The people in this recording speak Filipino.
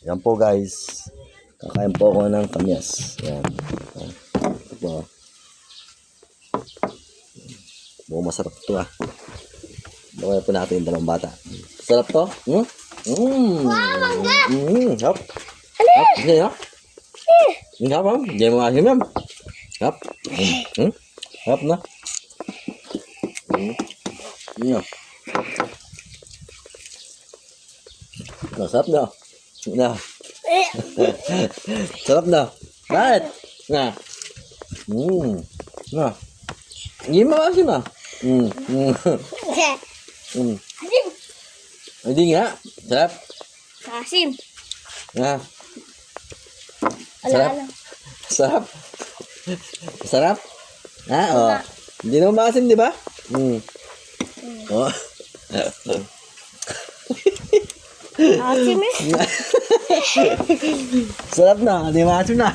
Yan po guys. Kakain po ako ng kamyas. Yan. Ito po. Mukhang masarap ito ah. Baka po natin yung dalawang bata. Sarap to? Hop. Hop. Hindi ha? Hindi ha ba? Hindi mo asim yan. Hop. Hop na. Hindi sarap na. Na. Sarap na. Bakit? Na. Na. Hindi mo asim ah. Asim. Hindi nga. Sarap. Asim. Na. Sarap. Sarap. Sarap. Ah, oh. Hindi naman maasim, di ba? Oh. Asim eh. Sarap na. Hindi maasim na.